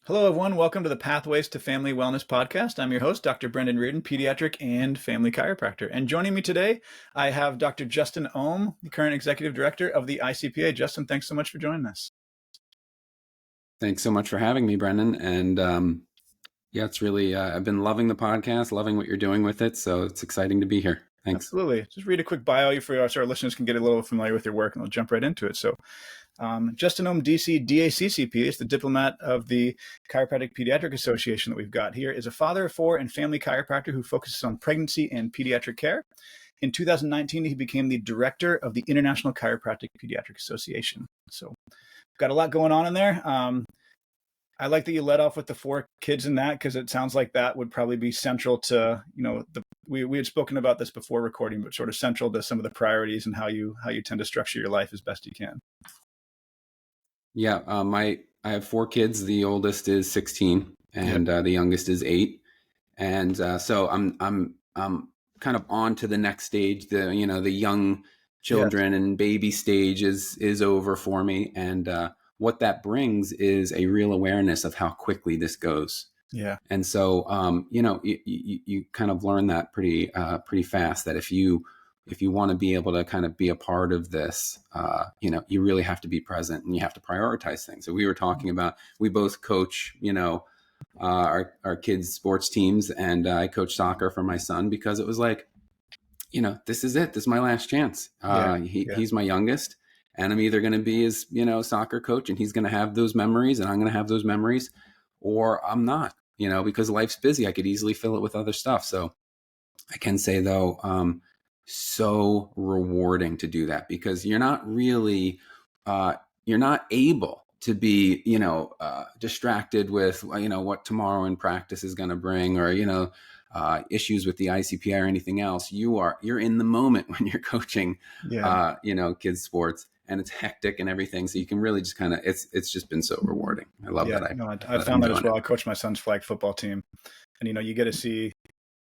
Hello, everyone. Welcome to the Pathways to Family Wellness podcast. I'm your host, Dr. Brendan Riordan, pediatric and family chiropractor. And joining me today, I have Dr. Justin Ohm, the current executive director of the ICPA. Justin, thanks so much for joining us. Thanks so much for having me, Brendan. And it's really, I've been loving the podcast, loving what you're doing with it. So it's exciting to be here. Thanks. Absolutely. Just read a quick bio for us, so our listeners can get a little familiar with your work, and we'll jump right into it. So Justin Ohm DC DACCP is the diplomat of the Chiropractic Pediatric Association that we've got here, is a father of four and family chiropractor who focuses on pregnancy and pediatric care. In 2019, he became the director of the International Chiropractic Pediatric Association. So we've got a lot going on in there. I like that you led off with the four kids in that, because it sounds like that would probably be central to, we had spoken about this before recording, but sort of central to some of the priorities and how you tend to structure your life as best you can. Yeah, I have four kids. The oldest is 16, and the youngest is 8. And so I'm kind of on to the next stage. The young children and baby stage is over for me, and what that brings is a real awareness of how quickly this goes. Yeah. And so you kind of learn that pretty fast, that if you want to be able to kind of be a part of this, you really have to be present, and you have to prioritize things. So we were talking about, we both coach, our kids' sports teams, and I coach soccer for my son, because it was like, this is it. This is my last chance. He's my youngest, and I'm either going to be his, soccer coach, and he's going to have those memories, and I'm going to have those memories, or I'm not, because life's busy. I could easily fill it with other stuff. So I can say, though, so rewarding to do that, because you're not really, you're not able to be, distracted with, what tomorrow in practice is going to bring, or, issues with the ICPA or anything else. You're in the moment when you're coaching, kids sports, and it's hectic and everything. So you can really just kind of, it's just been so rewarding. I love that. I found that as well. I coach my son's flag football team, and, you get to see,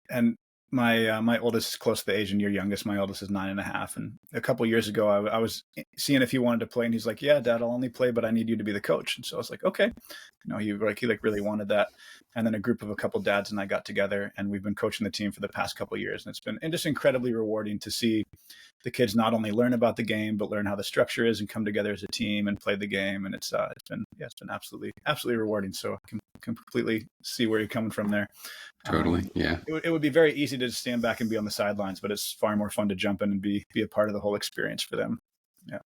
and my oldest is close to the age, and your youngest, my oldest, is 9.5. And a couple of years ago, I was seeing if he wanted to play, and he's like, "Yeah, Dad, I'll only play, but I need you to be the coach." And so I was like, "Okay," he really wanted that. And then a group of a couple of dads and I got together, and we've been coaching the team for the past couple of years, and it's been just incredibly rewarding to see the kids not only learn about the game, but learn how the structure is and come together as a team and play the game. And it's been absolutely rewarding. So I can completely see where you're coming from there. Totally. Yeah. It would be very easy to just stand back and be on the sidelines, but it's far more fun to jump in and be a part of the whole experience for them. Yeah.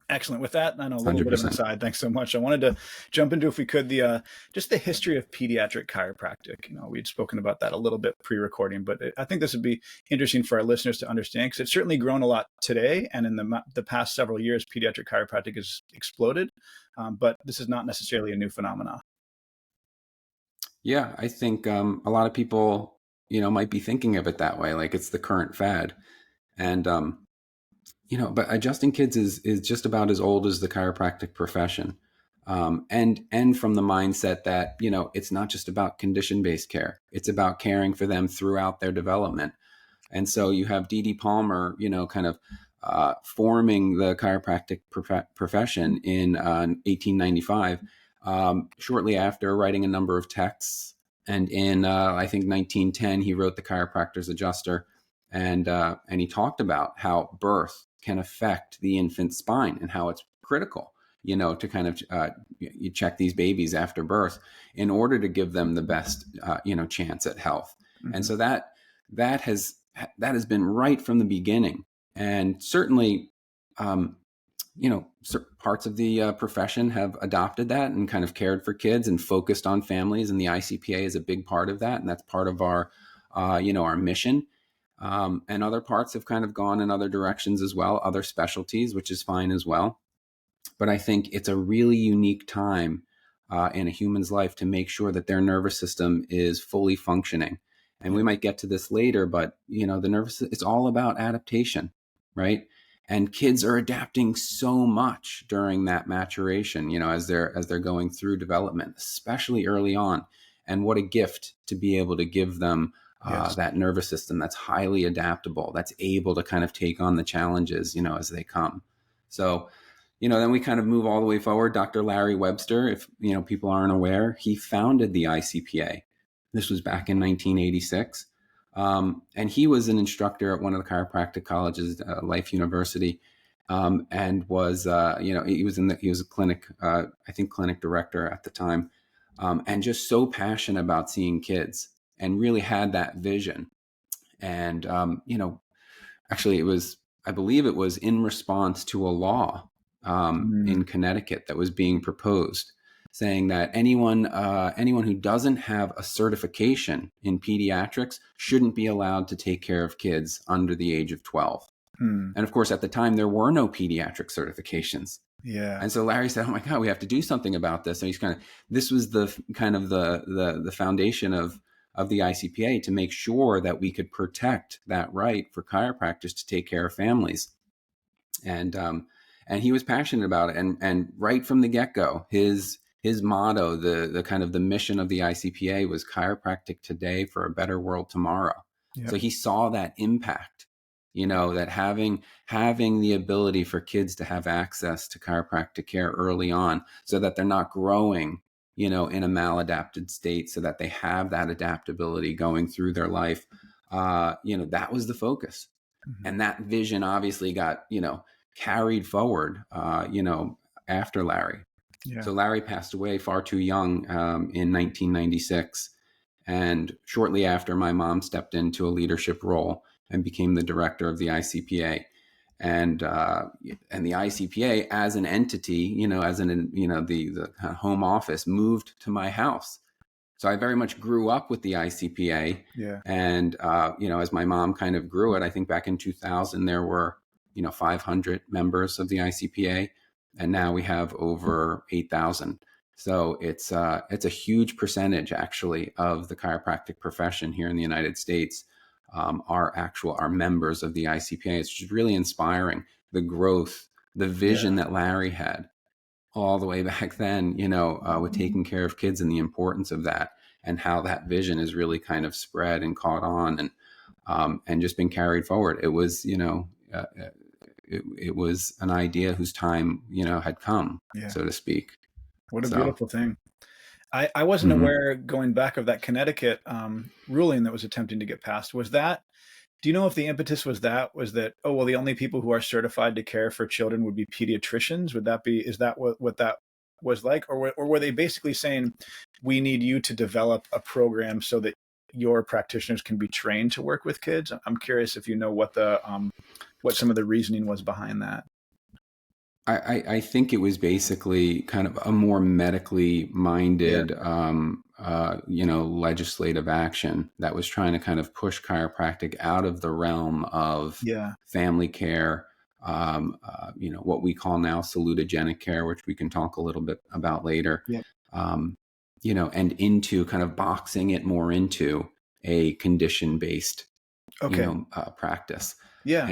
Excellent. With that, I know a little 100%. Bit of an aside. Thanks so much. I wanted to jump into, if we could, the just the history of pediatric chiropractic. We'd spoken about that a little bit pre-recording, but I think this would be interesting for our listeners to understand, because it's certainly grown a lot today, and in the past several years, pediatric chiropractic has exploded. But this is not necessarily a new phenomenon. Yeah, I think a lot of people, might be thinking of it that way, like it's the current fad, and but adjusting kids is just about as old as the chiropractic profession, and from the mindset that it's not just about condition-based care; it's about caring for them throughout their development. And so you have D.D. Palmer, kind of forming the chiropractic profession in 1895. Shortly after, writing a number of texts, and in I think 1910 he wrote the Chiropractor's Adjuster, and he talked about how birth can affect the infant's spine, and how it's critical, to kind of you check these babies after birth in order to give them the best chance at health. Mm-hmm. And so that has been right from the beginning, and certainly parts of the profession have adopted that and kind of cared for kids and focused on families, and the ICPA is a big part of that, and that's part of our our mission. And other parts have kind of gone in other directions as well, other specialties, which is fine as well. But I think it's a really unique time in a human's life to make sure that their nervous system is fully functioning. And we might get to this later, but the nervous, it's all about adaptation, right? And kids are adapting so much during that maturation, as they're going through development, especially early on. And what a gift to be able to give them that nervous system that's highly adaptable, that's able to kind of take on the challenges, as they come. So, then we kind of move all the way forward. Dr. Larry Webster, if people aren't aware, he founded the ICPA. This was back in 1986, and he was an instructor at one of the chiropractic colleges, Life University, and was he was a clinic, I think clinic director at the time, and just so passionate about seeing kids, and really had that vision. And actually, I believe it was in response to a law in Connecticut that was being proposed, saying that anyone who doesn't have a certification in pediatrics shouldn't be allowed to take care of kids under the age of 12. And of course, at the time, there were no pediatric certifications. Yeah. And so Larry said, "Oh my God, we have to do something about this." And this was the kind of the foundation of the ICPA, to make sure that we could protect that right for chiropractors to take care of families. And he was passionate about it. And right from the get-go, his motto, the kind of the mission of the ICPA was chiropractic today for a better world tomorrow. Yep. So he saw that impact, that having the ability for kids to have access to chiropractic care early on, so that they're not growing, in a maladapted state, so that they have that adaptability going through their life. That was the focus. Mm-hmm. And that vision obviously got, carried forward, after Larry. Yeah. So Larry passed away far too young in 1996. And shortly after, my mom stepped into a leadership role and became the director of the ICPA. And the ICPA as an entity, the home office moved to my house. So I very much grew up with the ICPA. Yeah. And, as my mom kind of grew it, I think back in 2000, there were, 500 members of the ICPA, and now we have over 8,000. So it's a huge percentage, actually, of the chiropractic profession here in the United States are members of the ICPA. It's just really inspiring, the growth, the vision that Larry had all the way back then, with taking care of kids and the importance of that, and how that vision is really kind of spread and caught on and just been carried forward. It was, it was an idea whose time, had come, so to speak. What a beautiful thing. I wasn't aware, going back, of that Connecticut ruling that was attempting to get passed. Was that, do you know if the impetus was that, oh, well, the only people who are certified to care for children would be pediatricians? Is that what that was like? Or were they basically saying, we need you to develop a program so that your practitioners can be trained to work with kids? I'm curious if you know what some of the reasoning was behind that. I think it was basically kind of a more medically minded, legislative action that was trying to kind of push chiropractic out of the realm of family care, what we call now salutogenic care, which we can talk a little bit about later, and into kind of boxing it more into a condition-based, practice. Yeah.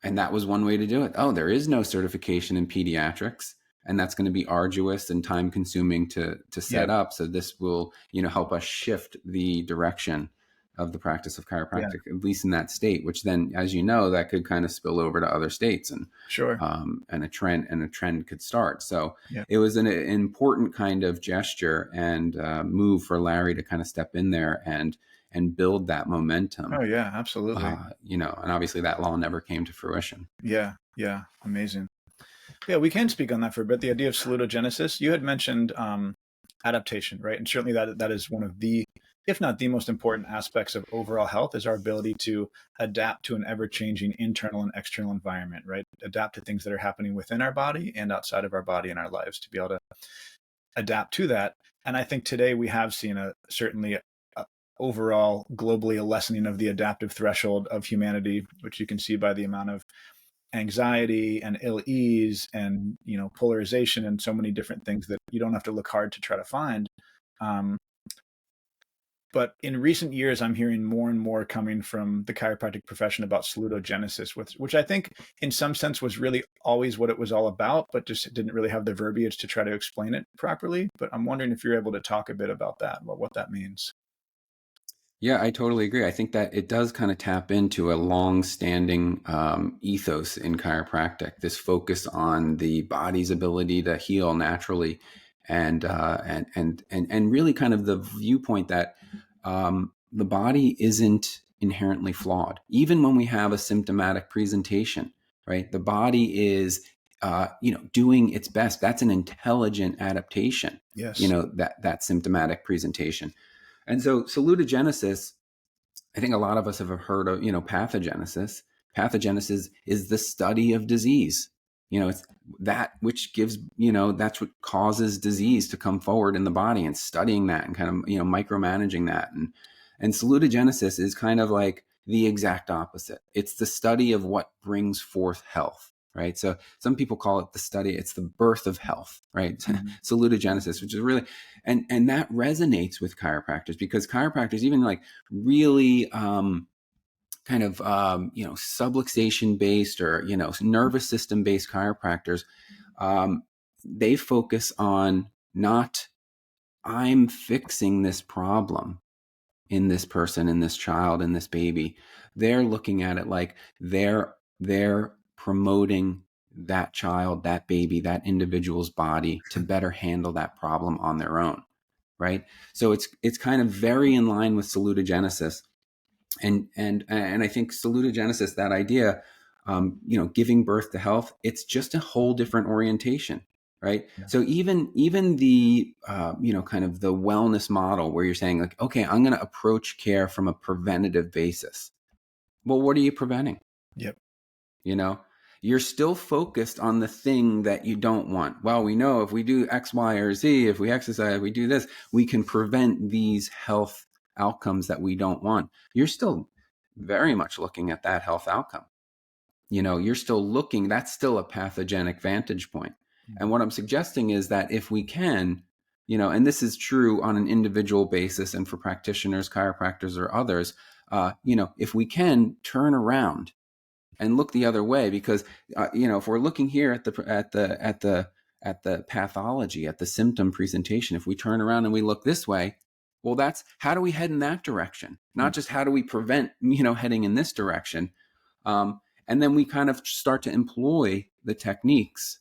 And that was one way to do it. Oh, there is no certification in pediatrics, and that's going to be arduous and time consuming to set up. So this will, help us shift the direction of the practice of chiropractic, at least in that state, which then, as you know, that could kind of spill over to other states, and and a trend could start. So it was an important kind of gesture and move for Larry to kind of step in there and build that momentum. Oh yeah, absolutely. And obviously that law never came to fruition. Yeah. Amazing. Yeah, we can speak on that for a bit. The idea of salutogenesis, you had mentioned adaptation, right? And certainly that is one of the, if not the most important aspects of overall health, is our ability to adapt to an ever-changing internal and external environment, right? Adapt to things that are happening within our body and outside of our body in our lives, to be able to adapt to that. And I think today we have seen certainly overall globally a lessening of the adaptive threshold of humanity, which you can see by the amount of anxiety and ill ease and polarization and so many different things that you don't have to look hard to try to find. But in recent years, I'm hearing more and more coming from the chiropractic profession about salutogenesis, which I think in some sense was really always what it was all about, but just didn't really have the verbiage to try to explain it properly. But I'm wondering if you're able to talk a bit about that, about what that means. Yeah, I totally agree. I think that it does kind of tap into a long-standing ethos in chiropractic. This focus on the body's ability to heal naturally, and really kind of the viewpoint that the body isn't inherently flawed, even when we have a symptomatic presentation. Right, the body is doing its best. That's an intelligent adaptation. Yes. That symptomatic presentation. And so salutogenesis, I think a lot of us have heard of, pathogenesis. Pathogenesis is the study of disease. It's that which gives, that's what causes disease to come forward in the body, and studying that and kind of, micromanaging that. And salutogenesis is kind of like the exact opposite. It's the study of what brings forth health. Right. So some people call it it's the birth of health, right? Mm-hmm. Salutogenesis, which is really, and that resonates with chiropractors, because chiropractors, even like really kind of subluxation based or nervous system based chiropractors, they focus on not I'm fixing this problem in this person, in this child, in this baby. They're looking at it like they're promoting that child, that baby, that individual's body to better handle that problem on their own. Right. So it's kind of very in line with salutogenesis. And I think salutogenesis, that idea, giving birth to health, it's just a whole different orientation. Right. Yeah. So even the, kind of the wellness model where you're saying like, okay, I'm going to approach care from a preventative basis. Well, what are you preventing? Yep. You're still focused on the thing that you don't want. Well, we know if we do X, Y, or Z, if we exercise, if we do this, we can prevent these health outcomes that we don't want. You're still very much looking at that health outcome. You're still looking, that's still a pathogenic vantage point. Mm-hmm. And what I'm suggesting is that if we can, and this is true on an individual basis and for practitioners, chiropractors, or others, if we can turn around and look the other way, because if we're looking here at the pathology, at the symptom presentation, if we turn around and we look this way, well, that's how do we head in that direction? Not just how do we prevent heading in this direction, and then we kind of start to employ the techniques,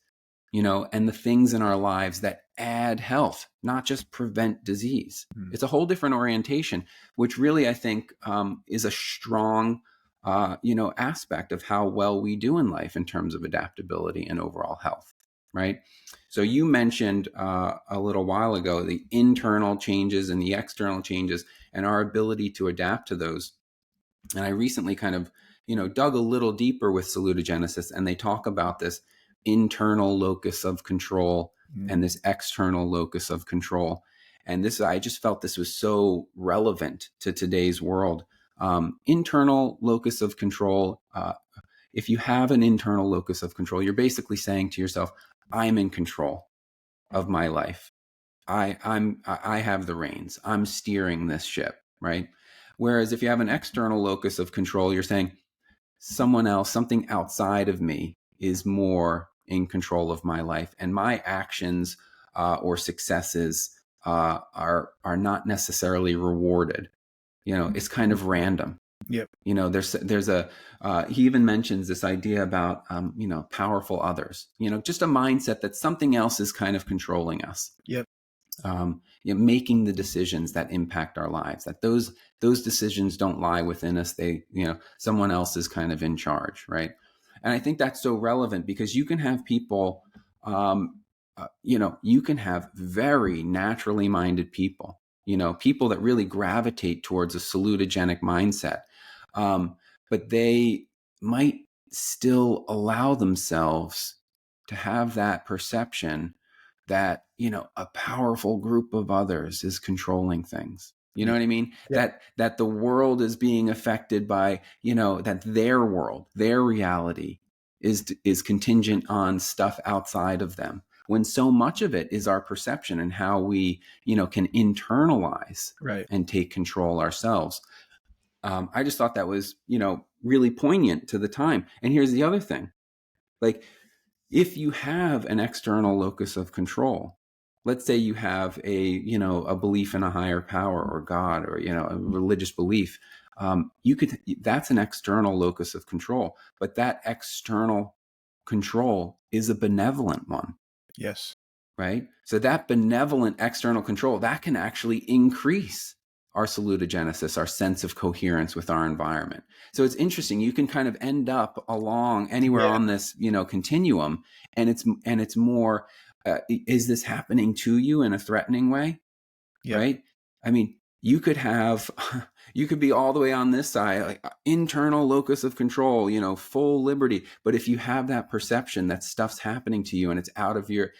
and the things in our lives that add health, not just prevent disease. It's a whole different orientation, which really I think is a strong aspect of how well we do in life in terms of adaptability and overall health, right? So you mentioned a little while ago the internal changes and the external changes and our ability to adapt to those. And I recently kind of, dug a little deeper with salutogenesis, and they talk about this internal locus of control and this external locus of control. And I just felt this was so relevant to today's world. Internal locus of control. If you have an internal locus of control, you're basically saying to yourself, I'm in control of my life. I have the reins. I'm steering this ship, right? Whereas if you have an external locus of control, you're saying someone else, something outside of me is more in control of my life, and my actions or successes are not necessarily rewarded. It's kind of random. Yep. There's a he even mentions this idea about powerful others. Just a mindset that something else is kind of controlling us. Yep. Making the decisions that impact our lives. That those decisions don't lie within us. They someone else is kind of in charge, right? And I think that's so relevant because you can have people. You can have very naturally minded people. People that really gravitate towards a salutogenic mindset. But they might still allow themselves to have that perception that, a powerful group of others is controlling things. You know what I mean? Yeah. That the world is being affected by, that their world, their reality is contingent on stuff outside of them, when so much of it is our perception and how we, can internalize and take control ourselves. I just thought that was, really poignant to the time. And here's the other thing. Like, if you have an external locus of control, let's say you have a belief in a higher power or God, or, a religious belief. That's an external locus of control, but that external control is a benevolent one. Yes. Right? So that benevolent external control, that can actually increase our salutogenesis, our sense of coherence with our environment. So it's interesting. You can kind of end up along anywhere on this, continuum, and it's more, is this happening to you in a threatening way? Yeah. Right? I mean, you could be all the way on this side, like internal locus of control, full liberty. But if you have that perception that stuff's happening to you and it's out of your,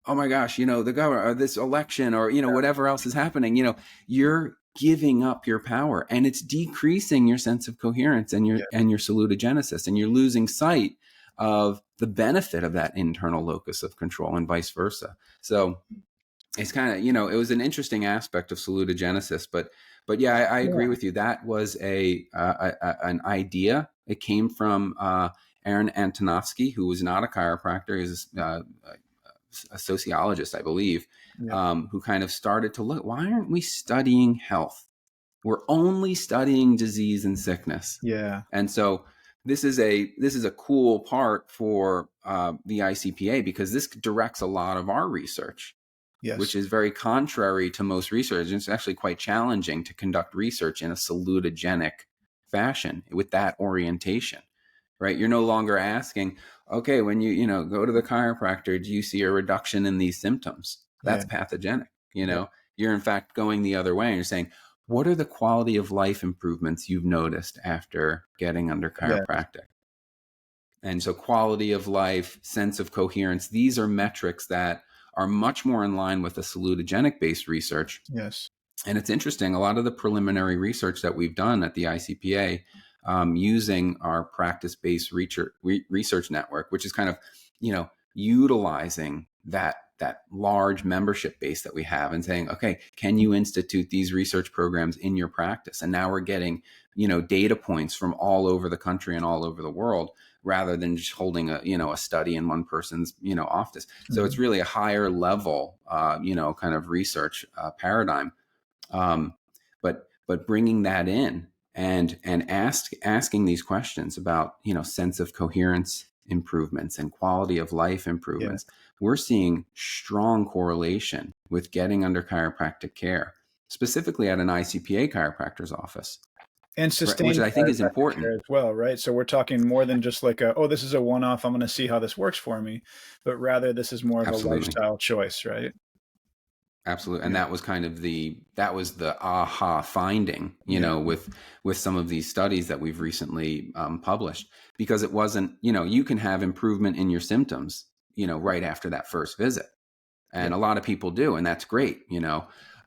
oh my gosh, the government, or this election, or, whatever else is happening, you're giving up your power, and it's decreasing your sense of coherence and your salutogenesis, and you're losing sight of the benefit of that internal locus of control, and vice versa. So it's kind of, it was an interesting aspect of salutogenesis, but yeah, I agree with you. That was an idea. It came from Aaron Antonovsky, who was not a chiropractor. He's a sociologist, I believe, who kind of started to look, why aren't we studying health? We're only studying disease and sickness. Yeah. And so this is a cool part for the ICPA, because this directs a lot of our research, which is very contrary to most research. It's actually quite challenging to conduct research in a salutogenic fashion with that orientation, right? You're no longer asking, okay, when you go to the chiropractor, do you see a reduction in these symptoms? That's pathogenic. You're in fact going the other way, and you're saying, what are the quality of life improvements you've noticed after getting under chiropractic? And so quality of life, sense of coherence, these are metrics that are much more in line with the salutogenic based research. Yes. And it's interesting, a lot of the preliminary research that we've done at the ICPA, using our practice-based research network, which is kind of, utilizing that large membership base that we have, and saying, okay, can you institute these research programs in your practice? And now we're getting, data points from all over the country and all over the world, rather than just holding a study in one person's, office. So it's really a higher level, kind of research paradigm. But bringing that in and asking these questions about, sense of coherence improvements and quality of life improvements, we're seeing strong correlation with getting under chiropractic care, specifically at an ICPA chiropractor's office. And sustained, which I think is important as well, right? So we're talking more than just like this is a one-off, I'm going to see how this works for me, but rather this is more of a lifestyle choice, right? Absolutely. And that was kind of the aha finding, with some of these studies that we've recently published, because it wasn't, you can have improvement in your symptoms, right after that first visit. And a lot of people do, and that's great,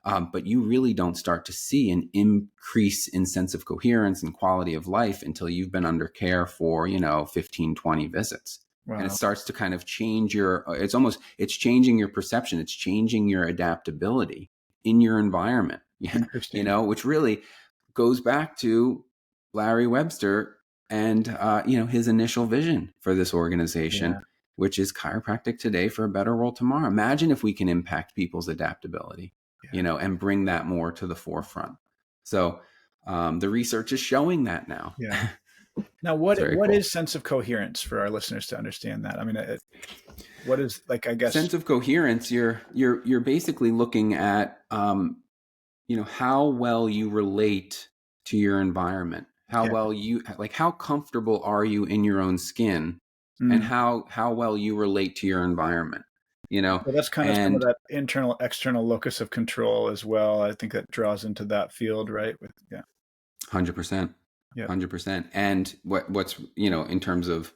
but you really don't start to see an increase in sense of coherence and quality of life until you've been under care for, 15, 20 visits. Wow. And it starts to kind of change it's changing your perception. It's changing your adaptability in your environment, which really goes back to Larry Webster and, his initial vision for this organization, which is chiropractic today for a better world tomorrow. Imagine if we can impact people's adaptability, and bring that more to the forefront. So the research is showing that now. Yeah. Now, what is sense of coherence for our listeners to understand that? I mean, what is, like, I guess, sense of coherence? You're basically looking at, how well you relate to your environment, how well how comfortable are you in your own skin, and how well you relate to your environment. Well, that's kind of some of that internal, external locus of control as well. I think that draws into that field, right? 100%. 100%. And what's, in terms of,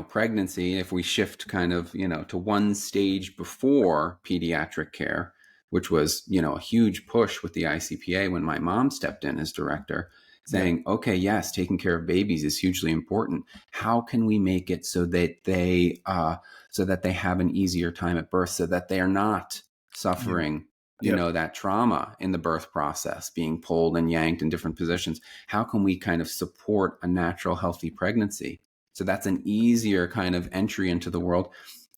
pregnancy, if we shift kind of, to one stage before pediatric care, which was, a huge push with the ICPA when my mom stepped in as director, saying, okay, yes, taking care of babies is hugely important. How can we make it so that they have an easier time at birth, so that they are not suffering, that trauma in the birth process, being pulled and yanked in different positions? How can we kind of support a natural, healthy pregnancy? So that's an easier kind of entry into the world.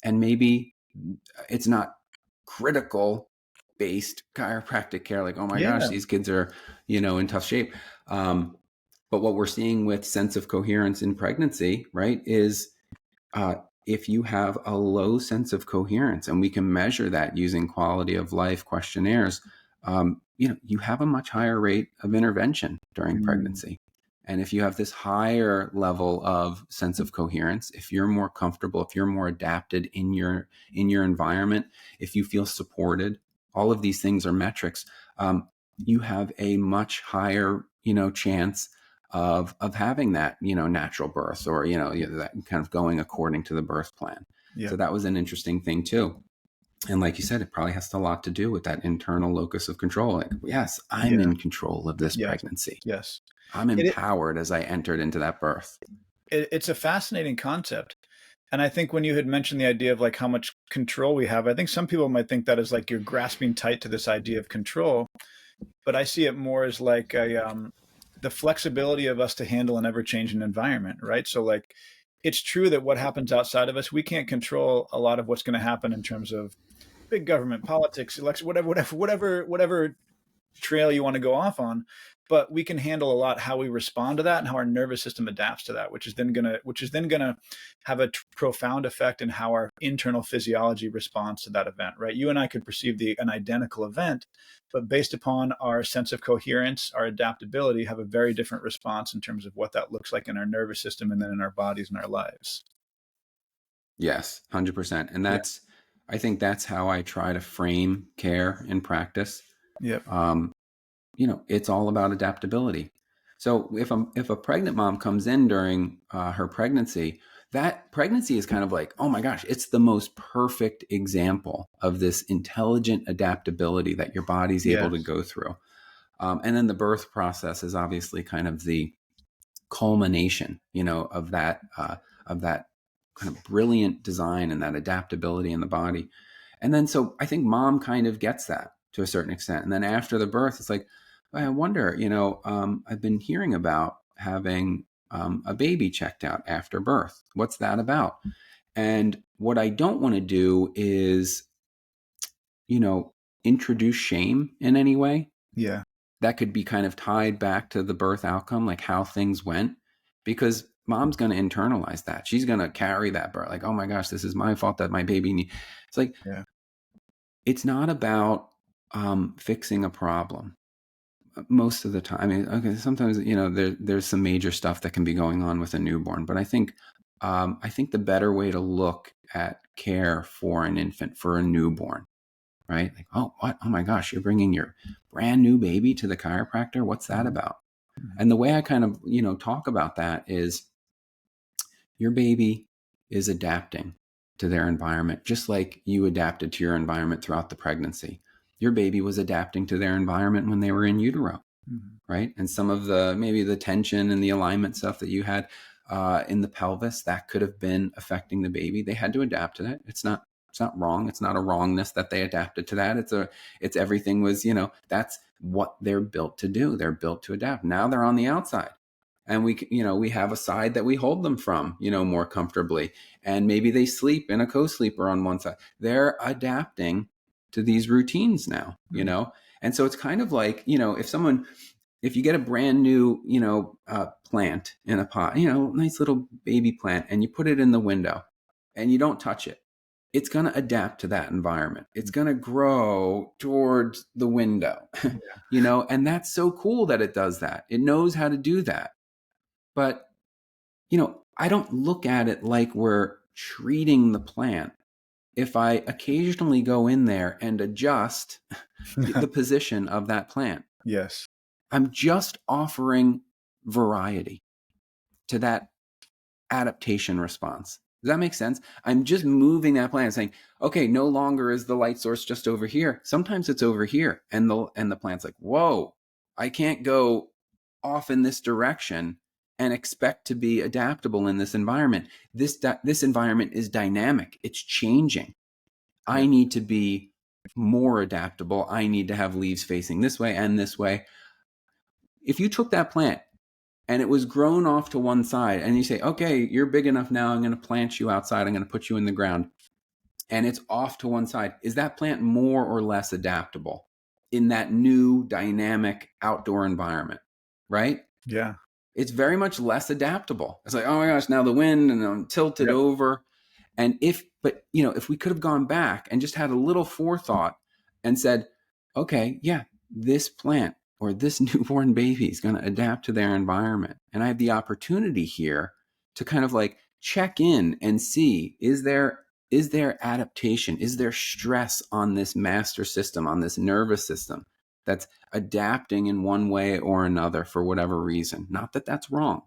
And maybe it's not critical based chiropractic care, like, oh my gosh, Yeah. these kids are, in tough shape. But what we're seeing with sense of coherence in pregnancy, right, is if you have a low sense of coherence, and we can measure that using quality of life questionnaires, you have a much higher rate of intervention during pregnancy. And if you have this higher level of sense of coherence, if you're more comfortable, if you're more adapted in your environment, if you feel supported, all of these things are metrics. You have a much higher, chance of having that, natural birth, or, that kind of going according to the birth plan. Yeah. So that was an interesting thing too. And like you said, it probably has a lot to do with that internal locus of control. Like, yes, I'm in control of this pregnancy. Yes. I'm empowered as I entered into that birth. It's a fascinating concept. And I think when you had mentioned the idea of like how much control we have, I think some people might think that is like you're grasping tight to this idea of control, but I see it more as like the flexibility of us to handle an ever-changing environment, right? So like, it's true that what happens outside of us, we can't control a lot of what's going to happen in terms of big government, politics, election, whatever trail you want to go off on, but we can handle a lot how we respond to that and how our nervous system adapts to that, which is then gonna have a profound effect in how our internal physiology responds to that event, right? You and I could perceive an identical event, but based upon our sense of coherence, our adaptability, have a very different response in terms of what that looks like in our nervous system and then in our bodies and our lives. Yes, 100%. And I think that's how I try to frame care in practice. Yep. It's all about adaptability. So if a pregnant mom comes in during her pregnancy, that pregnancy is kind of like, oh my gosh, it's the most perfect example of this intelligent adaptability that your body's able to go through. And then the birth process is obviously kind of the culmination, of that kind of brilliant design and that adaptability in the body. And then, so I think mom kind of gets that to a certain extent. And then after the birth, it's like, I wonder, I've been hearing about having a baby checked out after birth. What's that about? And what I don't want to do is, introduce shame in any way. Yeah. That could be kind of tied back to the birth outcome, like how things went, because mom's going to internalize that. She's going to carry that birth, like, oh my gosh, this is my fault that my baby It's like, it's not about fixing a problem. Most of the time, I mean, okay, sometimes, there's some major stuff that can be going on with a newborn, but I think the better way to look at care for an infant, for a newborn, right? Like, oh, what? Oh my gosh, you're bringing your brand new baby to the chiropractor. What's that about? And the way I kind of, talk about that is, your baby is adapting to their environment, just like you adapted to your environment throughout the pregnancy. Your baby was adapting to their environment when they were in utero, right? And some of maybe the tension and the alignment stuff that you had in the pelvis, that could have been affecting the baby. They had to adapt to that. It's not wrong. It's not a wrongness that they adapted to that. It's everything was, that's what they're built to do. They're built to adapt. Now they're on the outside. And we have a side that we hold them from, more comfortably. And maybe they sleep in a co-sleeper on one side. They're adapting to these routines now, And so it's kind of like, if you get a brand new, plant in a pot, nice little baby plant, and you put it in the window and you don't touch it, it's going to adapt to that environment. It's going to grow towards the window, and that's so cool that it does that. It knows how to do that. But, I don't look at it like we're treating the plant. If I occasionally go in there and adjust the position of that plant, Yes, I'm just offering variety to that adaptation response. Does that make sense? I'm just moving that plant and saying, okay, no longer is the light source just over here. Sometimes it's over here. And the plant's like, whoa, I can't go off in this direction and expect to be adaptable in this environment. This environment is dynamic. It's changing. I need to be more adaptable. I need to have leaves facing this way and this way. If you took that plant and it was grown off to one side and you say, okay, you're big enough now, I'm going to plant you outside. I'm going to put you in the ground. and it's off to one side. Is that plant more or less adaptable in that new dynamic outdoor environment, right? Yeah. It's very much less adaptable. It's like, oh my gosh, now the wind and I'm tilted over. And if we could have gone back and just had a little forethought and said, okay, yeah, this plant or this newborn baby is going to adapt to their environment. And I have the opportunity here to kind of like check in and see, is there adaptation? Is there stress on this master system, on this nervous system that's adapting in one way or another for whatever reason? Not that that's wrong,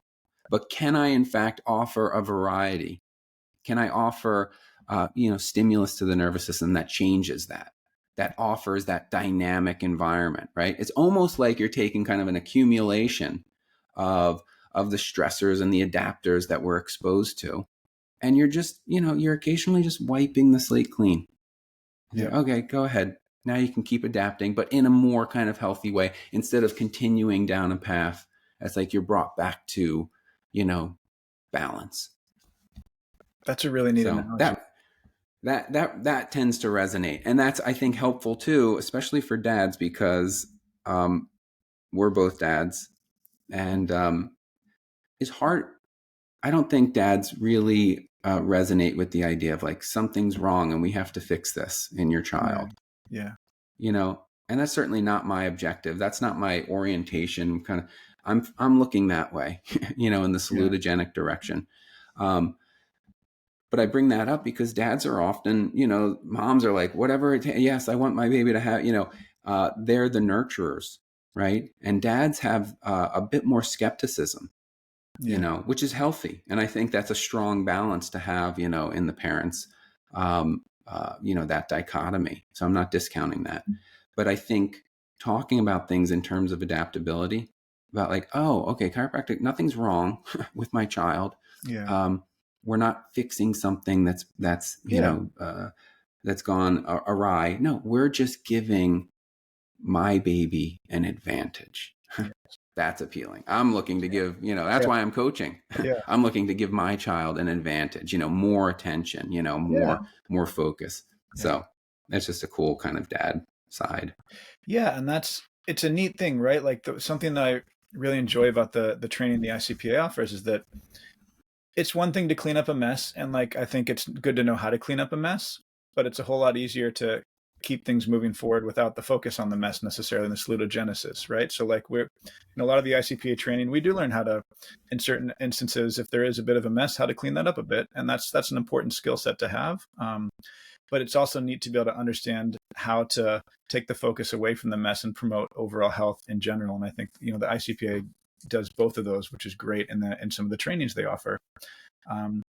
but can I in fact offer a variety? Can I offer, stimulus to the nervous system that changes that offers that dynamic environment, right? It's almost like you're taking kind of an accumulation of the stressors and the adapters that we're exposed to. And you're just, you're occasionally just wiping the slate clean. Yeah. Okay, go ahead. Now you can keep adapting, but in a more kind of healthy way, instead of continuing down a path. It's like you're brought back to, balance. That's a really neat analogy. That tends to resonate. And that's, I think, helpful too, especially for dads, because we're both dads. And it's hard. I don't think dads really resonate with the idea of like something's wrong and we have to fix this in your child. Yeah. And that's certainly not my objective. That's not my orientation. Kind of, I'm looking that way, in the salutogenic direction. But I bring that up because dads are often, moms are like, whatever. Yes, I want my baby to have, they're the nurturers, right? And dads have a bit more skepticism. Which is healthy. And I think that's a strong balance to have, in the parents, that dichotomy. So I'm not discounting that. But I think talking about things in terms of adaptability, about like, oh, okay, chiropractic, nothing's wrong with my child. Yeah. We're not fixing something that's that's gone awry. No, we're just giving my baby an advantage. That's appealing. I'm looking to give, that's why I'm coaching. Yeah. I'm looking to give my child an advantage, more attention, more focus. Yeah. So that's just a cool kind of dad side. Yeah. And it's a neat thing, right? Like something that I really enjoy about the training the ICPA offers is that it's one thing to clean up a mess. And like, I think it's good to know how to clean up a mess, but it's a whole lot easier to keep things moving forward without the focus on the mess necessarily in the salutogenesis, right? So like we're in a lot of the ICPA training, we do learn how to, in certain instances, if there is a bit of a mess, how to clean that up a bit. And that's an important skill set to have. But it's also neat to be able to understand how to take the focus away from the mess and promote overall health in general. And I think, the ICPA does both of those, which is great in some of the trainings they offer. And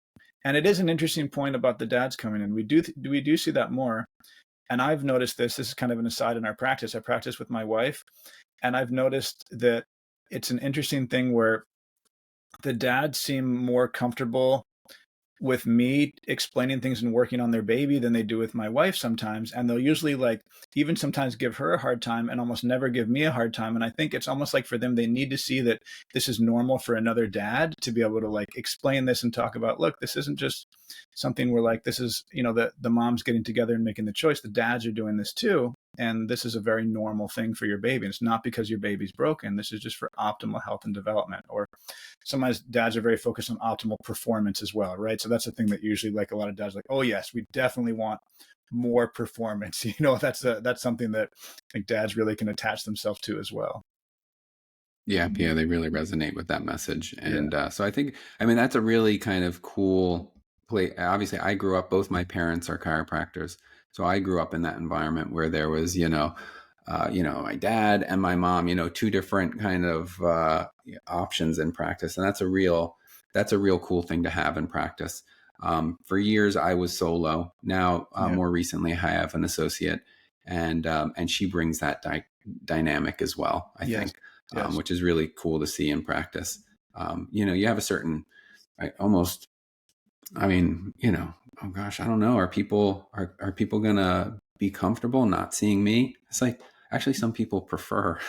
it is an interesting point about the dads coming in. We do see that more. And I've noticed this is kind of an aside in our practice. I practice with my wife, and I've noticed that it's an interesting thing where the dads seem more comfortable with me explaining things and working on their baby than they do with my wife sometimes. And they'll usually even sometimes give her a hard time and almost never give me a hard time. And I think it's almost like for them, they need to see that this is normal for another dad to be able to explain this and talk about, look, this isn't just something where this is, the mom's getting together and making the choice. The dads are doing this too. And this is a very normal thing for your baby. It's not because your baby's broken. This is just for optimal health and development. Or sometimes dads are very focused on optimal performance as well, right? So that's the thing that usually a lot of dads are oh yes, we definitely want more performance. That's something that I think dads really can attach themselves to as well. Yeah, they really resonate with that message. And so I think, that's a really kind of cool play. Obviously, I grew up, both my parents are chiropractors. So I grew up in that environment where there was, my dad and my mom, two different kind of options in practice. And that's a real cool thing to have in practice. For years, I was solo. Now, more recently, I have an associate, and she brings that dynamic as well, I think, which is really cool to see in practice. You have a certain, oh gosh, I don't know. Are people going to be comfortable not seeing me? It's like, Actually, some people prefer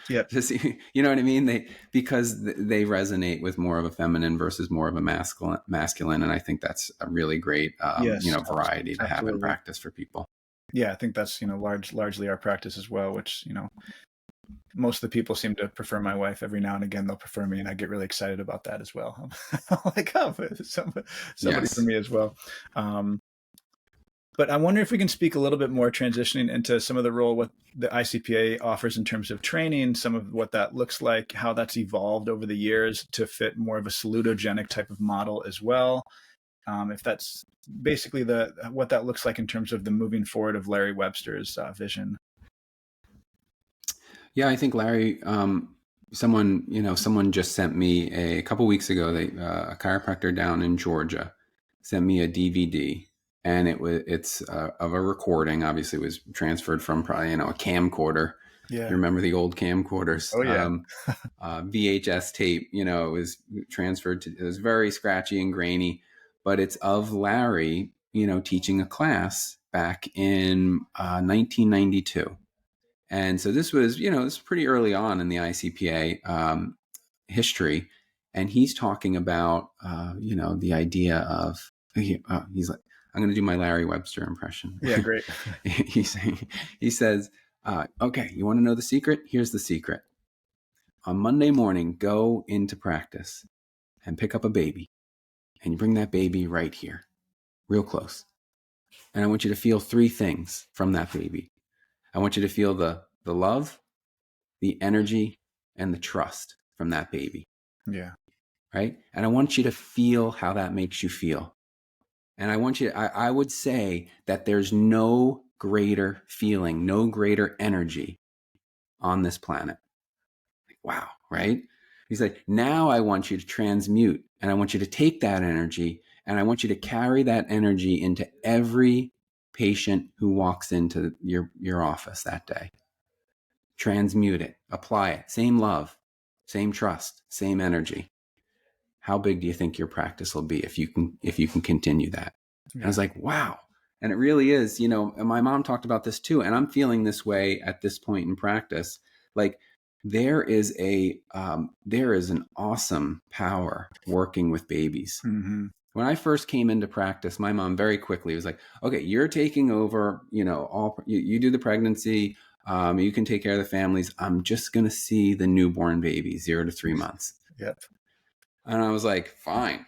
Yeah. to see, you know what I mean? Because they resonate with more of a feminine versus more of a masculine. And I think that's a really great, Yes, variety to have in absolutely. practice for people. Yeah, I think that's, largely our practice as well, which, most of the people seem to prefer my wife. Every now and again, they'll prefer me, and I get really excited about that as well. I'm like, oh, somebody for Yes. me as well. But I wonder if we can speak a little bit more transitioning into some of the role what the ICPA offers in terms of training, some of what that looks like, how that's evolved over the years to fit more of a salutogenic type of model as well. If that's basically what that looks like in terms of the moving forward of Larry Webster's vision. Yeah, I think Larry, someone just sent me a couple weeks ago, a chiropractor down in Georgia sent me a DVD, and it's of a recording. Obviously, it was transferred from probably, a camcorder. Yeah. You remember the old camcorders? Oh yeah. VHS tape, it was transferred to, it was very scratchy and grainy, but it's of Larry, teaching a class back in 1992. And so this was, this was pretty early on in the ICPA history. And he's talking about, the idea of, he's like, I'm going to do my Larry Webster impression. Yeah, great. He says, okay, you want to know the secret? Here's the secret. On Monday morning, go into practice and pick up a baby. And you bring that baby right here, real close. And I want you to feel three things from that baby. I want you to feel the love, the energy, and the trust from that baby. Yeah. Right? And I want you to feel how that makes you feel. And I would say that there's no greater feeling, no greater energy on this planet. Wow, right? He's like, now I want you to transmute, and I want you to take that energy, and I want you to carry that energy into every patient who walks into your office that day. Transmute it, apply it, same love, same trust, same energy. How big do you think your practice will be if you can continue that? Yeah. And I was like, wow. And it really is, and my mom talked about this too. And I'm feeling this way at this point in practice. Like there is an awesome power working with babies. Mm-hmm. When I first came into practice, my mom very quickly was like, okay, you're taking over, you do the pregnancy, you can take care of the families. I'm just going to see the newborn baby, 0 to 3 months. Yep. And I was like, fine.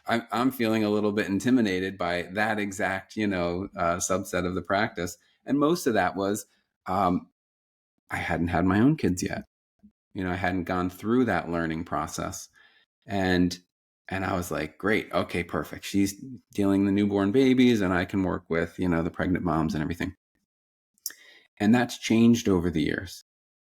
I'm feeling a little bit intimidated by that exact, subset of the practice. And most of that was, I hadn't had my own kids yet. I hadn't gone through that learning process. And I was like, great. Okay, perfect. She's dealing the newborn babies and I can work with, the pregnant moms and everything. And that's changed over the years.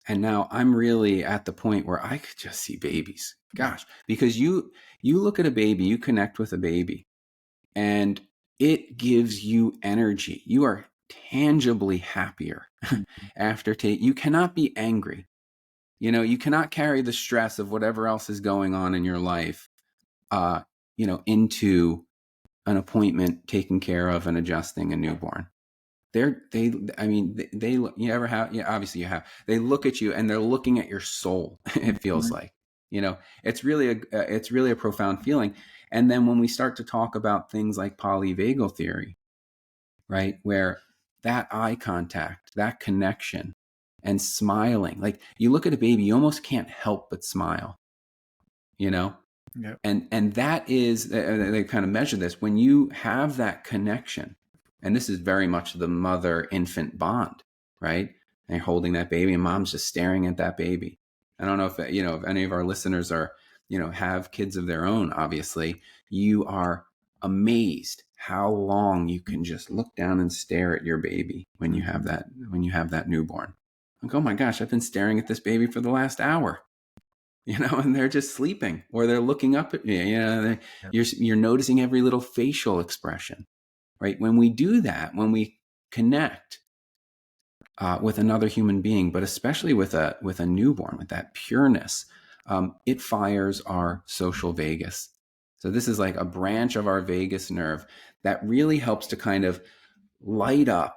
And now I'm really at the point where I could just see babies. Gosh, because you look at a baby, you connect with a baby, and it gives you energy. You are tangibly happier after you cannot be angry. You cannot carry the stress of whatever else is going on in your life, into an appointment taking care of and adjusting a newborn. You ever have, obviously you have, they look at you and they're looking at your soul. It feels like, it's really a profound feeling. And then when we start to talk about things like polyvagal theory, right, where that eye contact, that connection and smiling, like you look at a baby, you almost can't help but smile, Yep. And that is, they kind of measure this when you have that connection. And this is very much the mother-infant bond, right? And you're holding that baby and mom's just staring at that baby. I don't know if, if any of our listeners are, have kids of their own, obviously. You are amazed how long you can just look down and stare at your baby when you have that newborn. Like, oh my gosh, I've been staring at this baby for the last hour. And they're just sleeping or they're looking up at you. You're noticing every little facial expression, right? When we do that, when we connect with another human being, but especially with a newborn, with that pureness, it fires our social vagus. So this is like a branch of our vagus nerve that really helps to kind of light up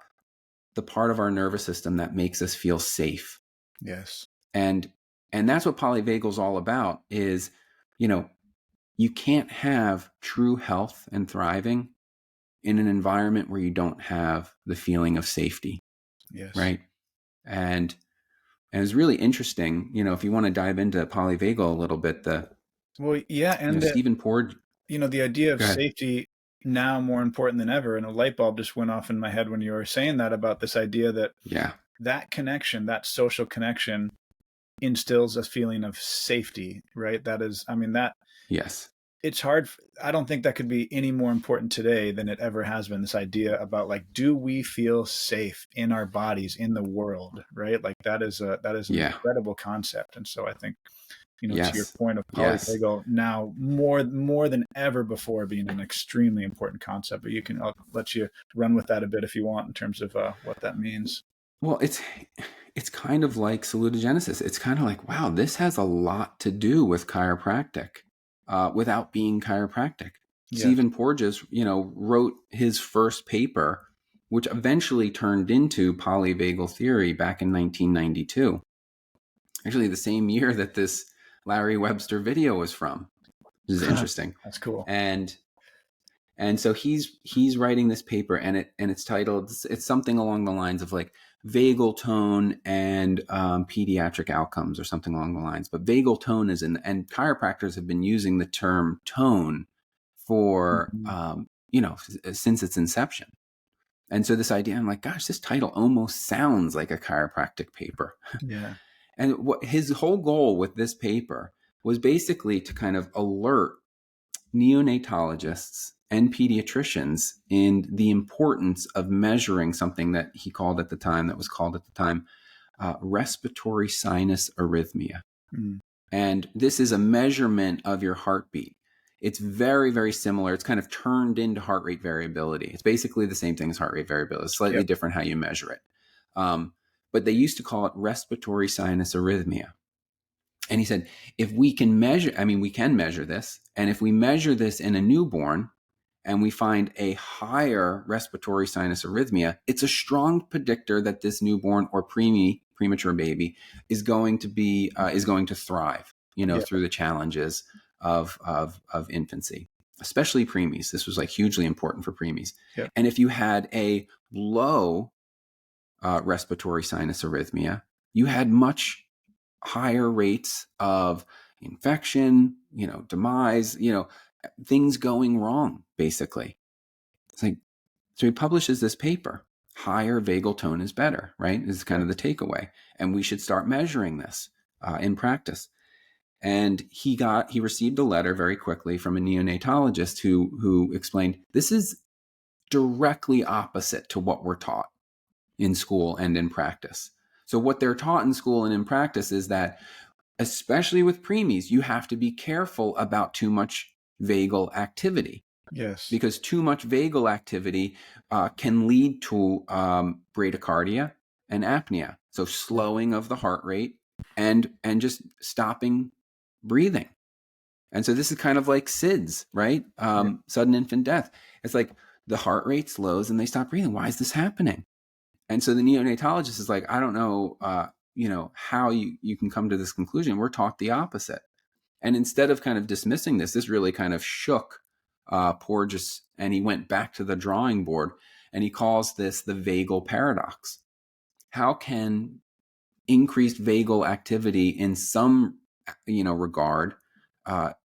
the part of our nervous system that makes us feel safe. Yes. And that's what polyvagal is all about is, you can't have true health and thriving in an environment where you don't have the feeling of safety. Yes. Right. And it's really interesting, if you want to dive into polyvagal a little bit, Stephen Porges, the idea of safety now more important than ever. And a light bulb just went off in my head when you were saying that, about this idea that that connection, that social connection, instills a feeling of safety, right? That is, yes. It's hard. I don't think that could be any more important today than it ever has been. This idea about, like, do we feel safe in our bodies, in the world, right? Like that is an incredible concept. And so I think, to your point of polyvagal now more than ever before being an extremely important concept, but I'll let you run with that a bit if you want in terms of what that means. Well, it's kind of like salutogenesis. It's kind of like, wow, this has a lot to do with chiropractic. Without being chiropractic. Yes. Stephen Porges, wrote his first paper, which eventually turned into polyvagal theory back in 1992. Actually, the same year that this Larry Webster video was from, which is interesting. That's cool. And so he's writing this paper, and it's titled, it's something along the lines of like vagal tone and pediatric outcomes, or something along the lines. But vagal tone is and chiropractors have been using the term tone for since its inception. And so this idea, I'm like, gosh, this title almost sounds like a chiropractic paper. Yeah. And what his whole goal with this paper was basically to kind of alert neonatologists and pediatricians in the importance of measuring something that was called at the time respiratory sinus arrhythmia. And this is a measurement of your heartbeat. It's very, very similar. It's kind of turned into heart rate variability. It's basically the same thing as heart rate variability. It's slightly different how you measure it. But they used to call it respiratory sinus arrhythmia. And he said, if we can measure, we can measure this. And if we measure this in a newborn and we find a higher respiratory sinus arrhythmia, it's a strong predictor that this newborn or premature baby is going to thrive, through the challenges of infancy, especially preemies. This was like hugely important for preemies. Yep. And if you had a low respiratory sinus arrhythmia, you had much higher rates of infection, demise, things going wrong, basically. It's like, so he publishes this paper. Higher vagal tone is better, right? This is kind of the takeaway. And we should start measuring this in practice. And he received a letter very quickly from a neonatologist who explained, this is directly opposite to what we're taught in school and in practice. So what they're taught in school and in practice is that, especially with preemies, you have to be careful about too much vagal activity. Yes. Because too much vagal activity can lead to bradycardia and apnea. So slowing of the heart rate and just stopping breathing. And so this is kind of like SIDS, right? Sudden infant death. It's like the heart rate slows and they stop breathing. Why is this happening? And so the neonatologist is like, I don't know, how you can come to this conclusion. We're taught the opposite. And instead of kind of dismissing this really kind of shook Porges, and he went back to the drawing board, and he calls this the vagal paradox. How can increased vagal activity in some, regard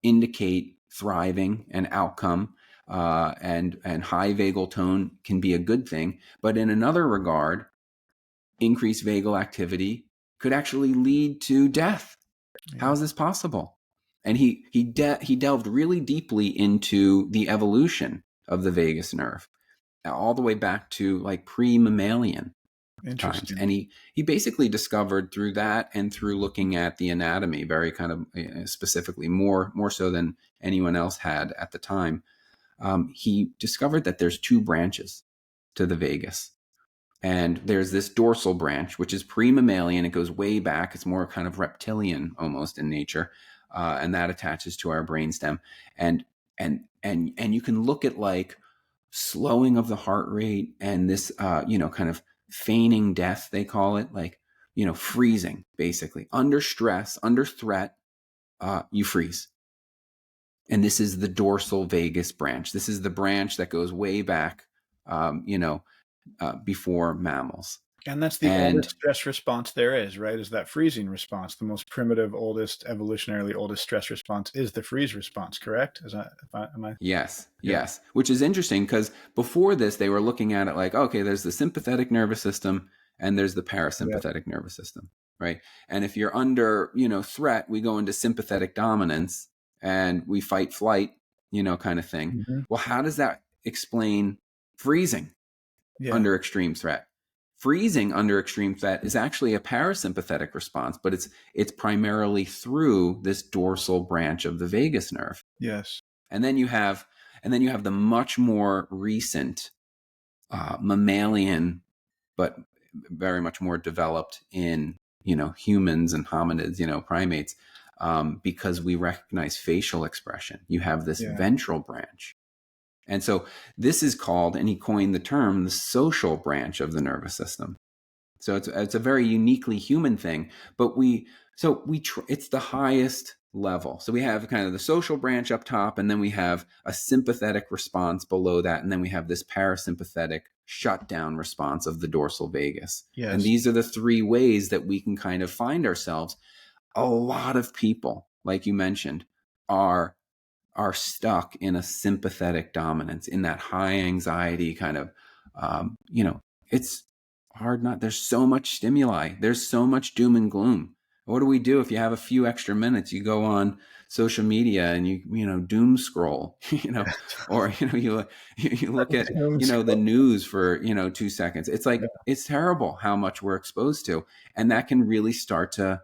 indicate thriving and outcome, and high vagal tone can be a good thing, but in another regard, increased vagal activity could actually lead to death? How is this possible? And he delved really deeply into the evolution of the vagus nerve, all the way back to like pre-mammalian times. And he basically discovered through that, and through looking at the anatomy very kind of specifically, more so than anyone else had at the time, he discovered that there's two branches to the vagus. And there's this dorsal branch, which is pre-mammalian. It goes way back. It's more kind of reptilian almost in nature. And that attaches to our brainstem. And you can look at like slowing of the heart rate and this, kind of feigning death, they call it, like, freezing, basically. Under stress, under threat, you freeze. And this is the dorsal vagus branch. This is the branch that goes way back, before mammals. And that's the oldest stress response there is, right? Is that freezing response. The most primitive, oldest, evolutionarily oldest stress response is the freeze response, correct? Am I? Yes, yeah. Yes. Which is interesting because before this, they were looking at it like, okay, there's the sympathetic nervous system and there's the parasympathetic nervous system, right? And if you're under, threat, we go into sympathetic dominance and we fight flight, kind of thing. Mm-hmm. Well, how does that explain freezing under extreme threat? Freezing under extreme threat is actually a parasympathetic response, but it's primarily through this dorsal branch of the vagus nerve. Yes. And then you have the much more recent mammalian, but very much more developed in humans and hominids, primates, because we recognize facial expression. You have this ventral branch. And so this is called, and he coined the term, the social branch of the nervous system. So it's a very uniquely human thing, but it's the highest level. So we have kind of the social branch up top, and then we have a sympathetic response below that, and then we have this parasympathetic shutdown response of the dorsal vagus. Yes. And these are the three ways that we can kind of find ourselves. A lot of people, like you mentioned, are stuck in a sympathetic dominance, in that high anxiety kind of, it's hard not, there's so much stimuli, there's so much doom and gloom. What do we do if you have a few extra minutes? You go on social media and you doom scroll, or, you look at, the news for, 2 seconds. It's like, it's terrible how much we're exposed to. And that can really start to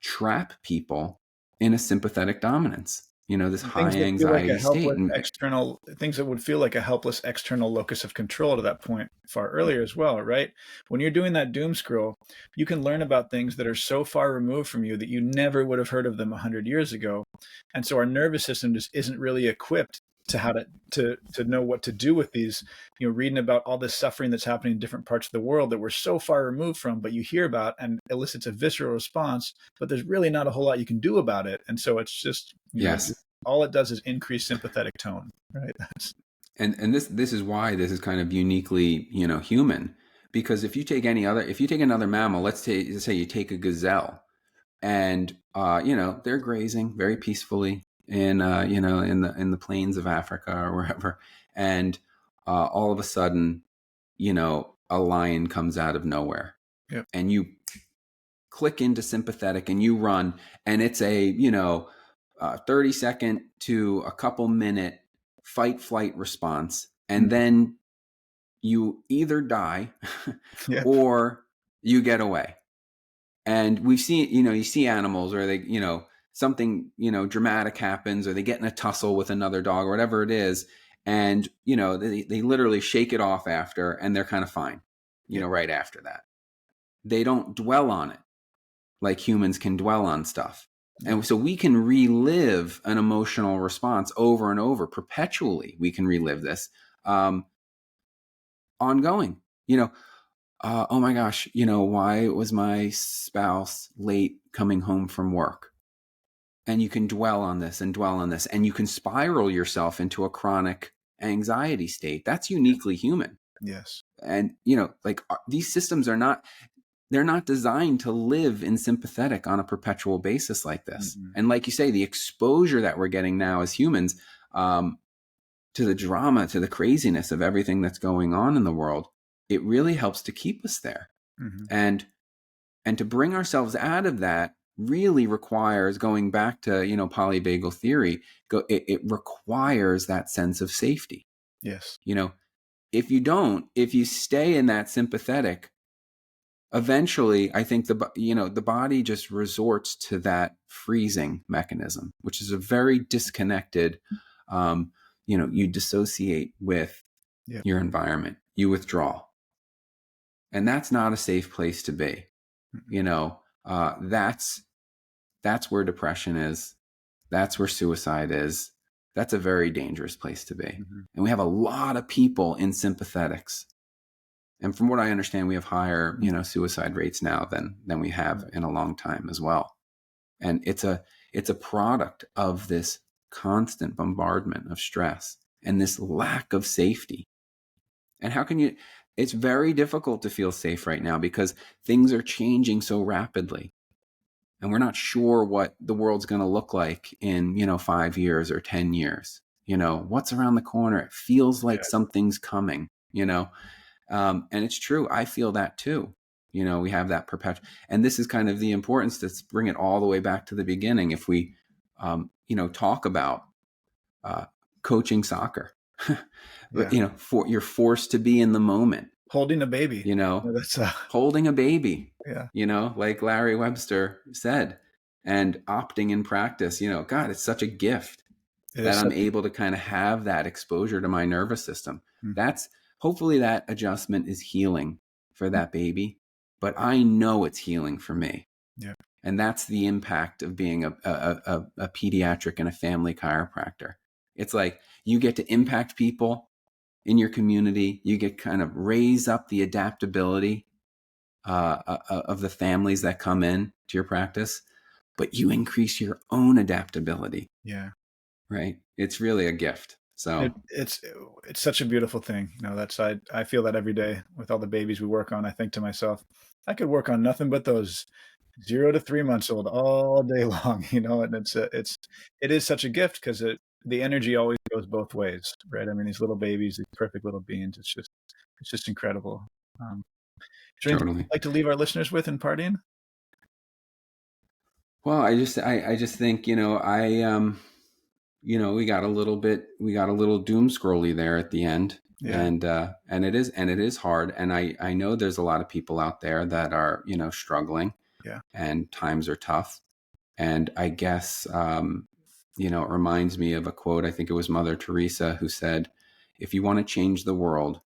trap people in a sympathetic dominance. This high anxiety state. Things that would feel like a helpless external locus of control to that point far earlier as well, right? When you're doing that doom scroll, you can learn about things that are so far removed from you that you never would have heard of them 100 years ago. And so our nervous system just isn't really equipped to how to know what to do with these, reading about all this suffering that's happening in different parts of the world that we're so far removed from, but you hear about and elicits a visceral response, but there's really not a whole lot you can do about it. And so it's just, all it does is increase sympathetic tone, right? And this is why this is kind of uniquely, human, because if you take another mammal, let's say you take a gazelle, and they're grazing very peacefully in the plains of Africa or wherever, and all of a sudden, a lion comes out of nowhere, and you click into sympathetic and you run, and it's a 30-second to a couple minute fight flight response, and then you either die or you get away. And we've seen, you see animals where they, something, dramatic happens, or they get in a tussle with another dog or whatever it is. And, they literally shake it off after, and they're kind of fine, right after that. They don't dwell on it like humans can dwell on stuff. And so we can relive an emotional response over and over, perpetually. We can relive this, ongoing, oh my gosh, why was my spouse late coming home from work? And you can dwell on this, and you can spiral yourself into a chronic anxiety state. That's uniquely human. Yes. And, these systems they're not designed to live in sympathetic on a perpetual basis like this. Mm-hmm. And like you say, the exposure that we're getting now as humans, to the drama, to the craziness of everything that's going on in the world, it really helps to keep us there. Mm-hmm. And to bring ourselves out of that really requires, going back to, polyvagal theory, it requires that sense of safety. Yes. If you stay in that sympathetic, eventually I think the body just resorts to that freezing mechanism, which is a very disconnected, you dissociate with your environment, you withdraw. And that's not a safe place to be. That's where depression is. That's where suicide is. That's a very dangerous place to be. Mm-hmm. And we have a lot of people in sympathetics. And from what I understand, we have higher, suicide rates now than we have in a long time as well. And it's a product of this constant bombardment of stress and this lack of safety. And it's very difficult to feel safe right now because things are changing so rapidly. And we're not sure what the world's going to look like in, 5 years or 10 years. What's around the corner? It feels like something's coming, and it's true. I feel that too. We have that perpetual, and this is kind of the importance to bring it all the way back to the beginning. If we, talk about coaching soccer, you're forced to be in the moment. Holding a baby, that's holding a baby, yeah. Like Larry Webster said, and opting in practice, God, it's such a gift that I'm able to kind of have that exposure to my nervous system. That's hopefully that adjustment is healing for that baby, but I know it's healing for me. Yeah. And that's the impact of being a pediatric and a family chiropractor. It's like you get to impact people in your community. You get kind of raise up the adaptability of the families that come in to your practice, but you increase your own adaptability. Yeah. Right. It's really a gift. So it's such a beautiful thing. I feel that every day with all the babies we work on. I think to myself, I could work on nothing but those 0 to 3 months old all day long, and it is such a gift because the energy always goes both ways, right? I mean, these little babies, these perfect little beings, it's just incredible. Is there anything you'd like to leave our listeners with in parting? Well, I just think, we got a little doom scrolly there at the end. Yeah. And it is hard. And I know there's a lot of people out there that are, struggling. Yeah. And times are tough. And I guess, it reminds me of a quote. I think it was Mother Teresa who said, if you want to change the world,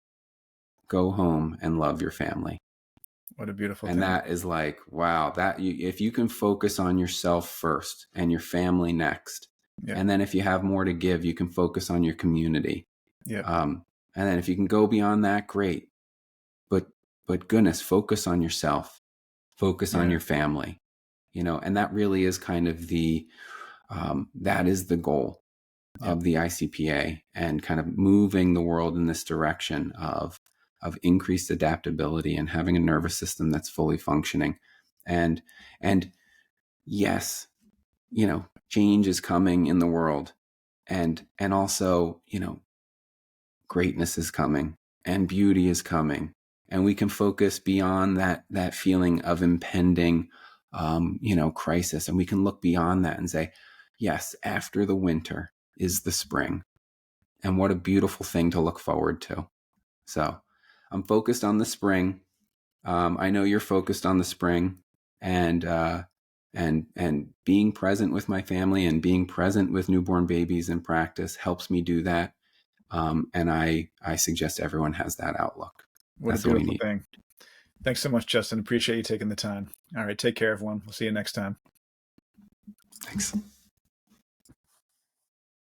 go home and love your family. What a beautiful thing. And that is like, wow, if you can focus on yourself first and your family next. Yeah. And then if you have more to give, you can focus on your community. Yeah. And then if you can go beyond that, great. But goodness, focus on yourself, focus on your family, and that really is kind of that is the goal of the ICPA, and kind of moving the world in this direction of increased adaptability and having a nervous system that's fully functioning. And yes, change is coming in the world, and also, greatness is coming and beauty is coming, and we can focus beyond that feeling of impending, crisis. And we can look beyond that and say, yes, after the winter is the spring, and what a beautiful thing to look forward to. So I'm focused on the spring. I know you're focused on the spring, and being present with my family and being present with newborn babies in practice helps me do that. And I suggest everyone has that outlook. What a beautiful thing. Thanks so much, Justin. Appreciate you taking the time. All right. Take care, everyone. We'll see you next time. Thanks.